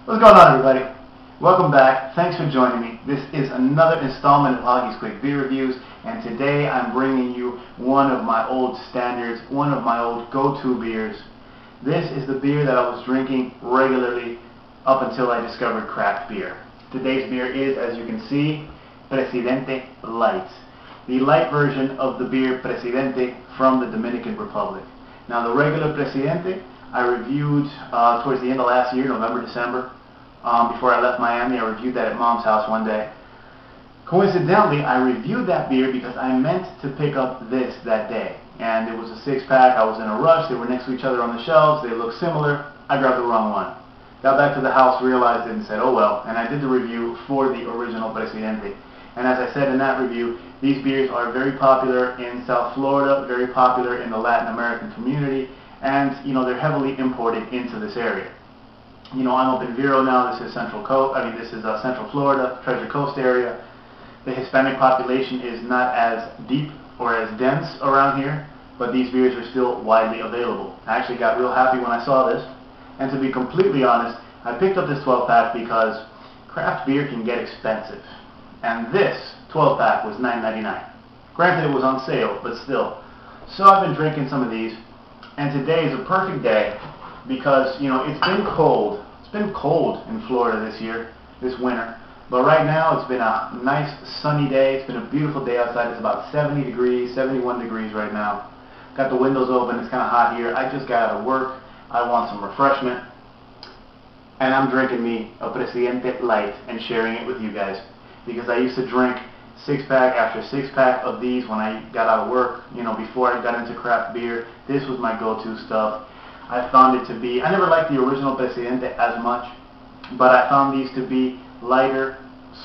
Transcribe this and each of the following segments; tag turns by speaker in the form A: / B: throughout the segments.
A: What's going on, everybody? Welcome back. Thanks for joining me. This is another installment of Hoggie's Quick Beer Reviews, and today I'm bringing you one of my old standards, one of my old go-to beers. This is the beer that I was drinking regularly up until I discovered craft beer. Today's beer is, as you can see, Presidente Light. The light version of the beer Presidente from the Dominican Republic. Now, the regular Presidente I reviewed towards the end of last year, November, December. Before I left Miami, I reviewed that at Mom's house one day. Coincidentally, I reviewed that beer because I meant to pick up this that day. And it was a six-pack. I was in a rush. They were next to each other on the shelves. They looked similar. I grabbed the wrong one. Got back to the house, realized it, and said, oh well. And I did the review for the original Presidente. And as I said in that review, these beers are very popular in South Florida, very popular in the Latin American community, and they're heavily imported into this area. I'm up in Vero now. This is Central Florida, Treasure Coast area. The Hispanic population is not as deep or as dense around here, but these beers are still widely available. I actually got real happy when I saw this, and to be completely honest, I picked up this 12-pack because craft beer can get expensive, and this 12-pack was $9.99. Granted, it was on sale, but still. So I've been drinking some of these, and today is a perfect day because, it's been cold. It's been cold in Florida this winter. But right now, it's been a nice sunny day. It's been a beautiful day outside. It's about 70 degrees, 71 degrees right now. Got the windows open. It's kind of hot here. I just got out of work. I want some refreshment. And I'm drinking me a Presidente Light and sharing it with you guys. Because I used to drink six-pack after six-pack of these when I got out of work. Before I got into craft beer, this was my go-to stuff. I found it to be, I never liked the original Presidente as much, but I found these to be lighter,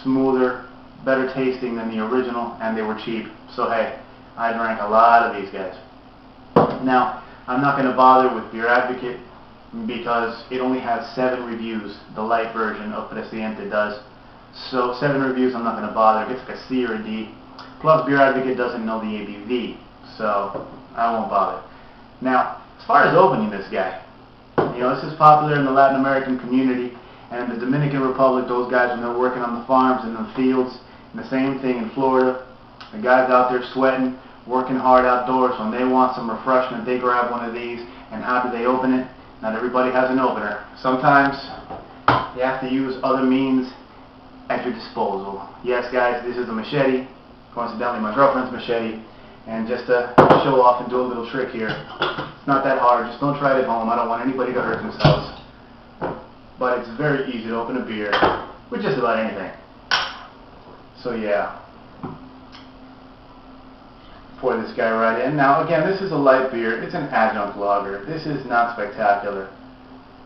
A: smoother, better tasting than the original, and they were cheap. So hey, I drank a lot of these guys. Now, I'm not going to bother with Beer Advocate because it only has 7 reviews, the light version of Presidente does. So 7 reviews, I'm not going to bother. It gets like a C or a D. Plus, Beer Advocate doesn't know the ABV, so I won't bother. Now, as far as opening this guy, this is popular in the Latin American community, and in the Dominican Republic, those guys, when they're working on the farms and in the fields, and the same thing in Florida, the guys out there sweating, working hard outdoors, when they want some refreshment, they grab one of these, and how do they open it? Not everybody has an opener. Sometimes you have to use other means at your disposal. Yes, guys, this is a machete. Coincidentally, my girlfriend's machete. And just to show off and do a little trick here. It's not that hard. Just don't try it at home. I don't want anybody to hurt themselves. But it's very easy to open a beer with just about anything. So yeah. Pour this guy right in. Now again, this is a light beer. It's an adjunct lager. This is not spectacular.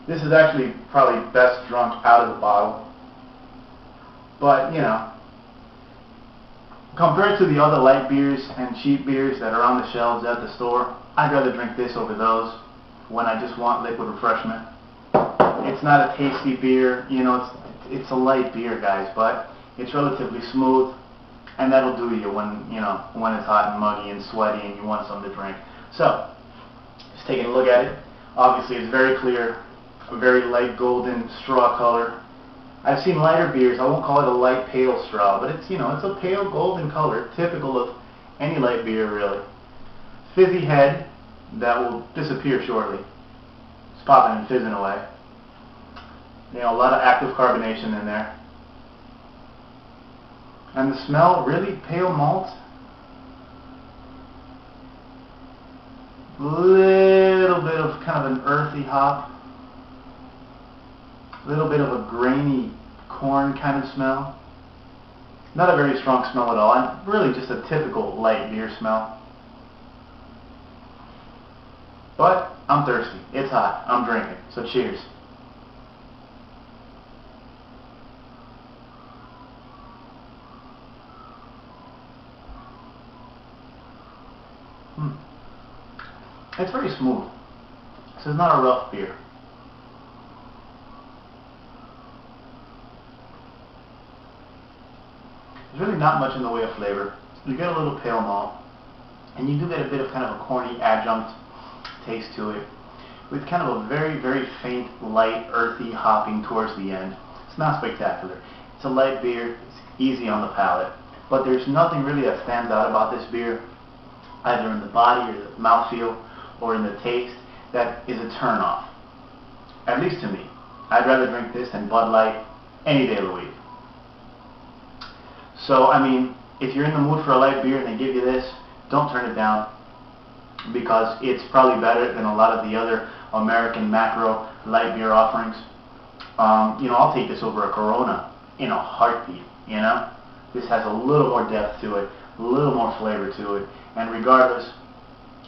A: This is actually probably best drunk out of the bottle. But, compared to the other light beers and cheap beers that are on the shelves at the store, I'd rather drink this over those when I just want liquid refreshment. It's not a tasty beer, it's a light beer, guys, but it's relatively smooth, and that'll do you when it's hot and muggy and sweaty and you want something to drink. So, just taking a look at it. Obviously, it's very clear, a very light golden straw color. I've seen lighter beers, I won't call it a light pale straw, but it's a pale golden color, typical of any light beer really. Fizzy head that will disappear shortly. It's popping and fizzing away. A lot of active carbonation in there. And the smell, really pale malt. Little bit of kind of an earthy hop. A little bit of a grainy corn kind of smell. Not a very strong smell at all, and really just a typical light beer smell. But I'm thirsty. It's hot. I'm drinking. So cheers. It's very smooth. This is not a rough beer. There's really not much in the way of flavor. You get a little pale malt, and you do get a bit of kind of a corny adjunct taste to it. with kind of a very, very faint, light, earthy hopping towards the end. It's not spectacular. It's a light beer. It's easy on the palate. But there's nothing really that stands out about this beer, either in the body or the mouthfeel or in the taste, that is a turn-off. At least to me. I'd rather drink this than Bud Light any day of the week. So, I mean, if you're in the mood for a light beer and they give you this, don't turn it down, because it's probably better than a lot of the other American macro light beer offerings. You know, I'll take this over a Corona in a heartbeat, you know? This has a little more depth to it, a little more flavor to it, and regardless,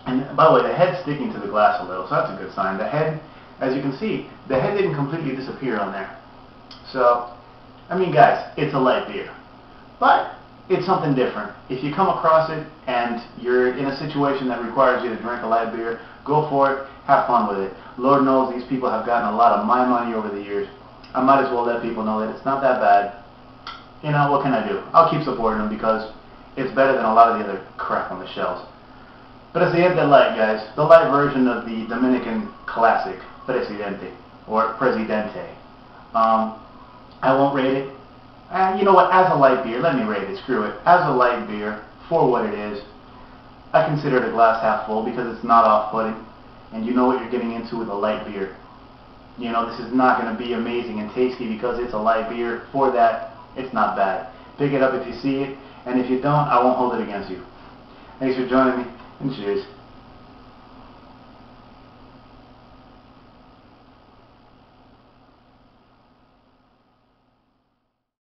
A: and by the way, the head's sticking to the glass a little, so that's a good sign. The head, as you can see, the head didn't completely disappear on there. So, I mean, guys, it's a light beer. But it's something different. If you come across it and you're in a situation that requires you to drink a light beer, go for it, have fun with it. Lord knows these people have gotten a lot of my money over the years. I might as well let people know that it's not that bad. You know, what can I do? I'll keep supporting them because it's better than a lot of the other crap on the shelves. But it's the Presidente Light, guys. The light version of the Dominican classic, Presidente, or Presidente. I won't rate it. You know what, as a light beer, let me rate it, screw it. As a light beer, for what it is, I consider it a glass half full because it's not off-putting, and you know what you're getting into with a light beer. You know, this is not going to be amazing and tasty because it's a light beer. For that, it's not bad. Pick it up if you see it, and if you don't, I won't hold it against you. Thanks for joining me, and cheers.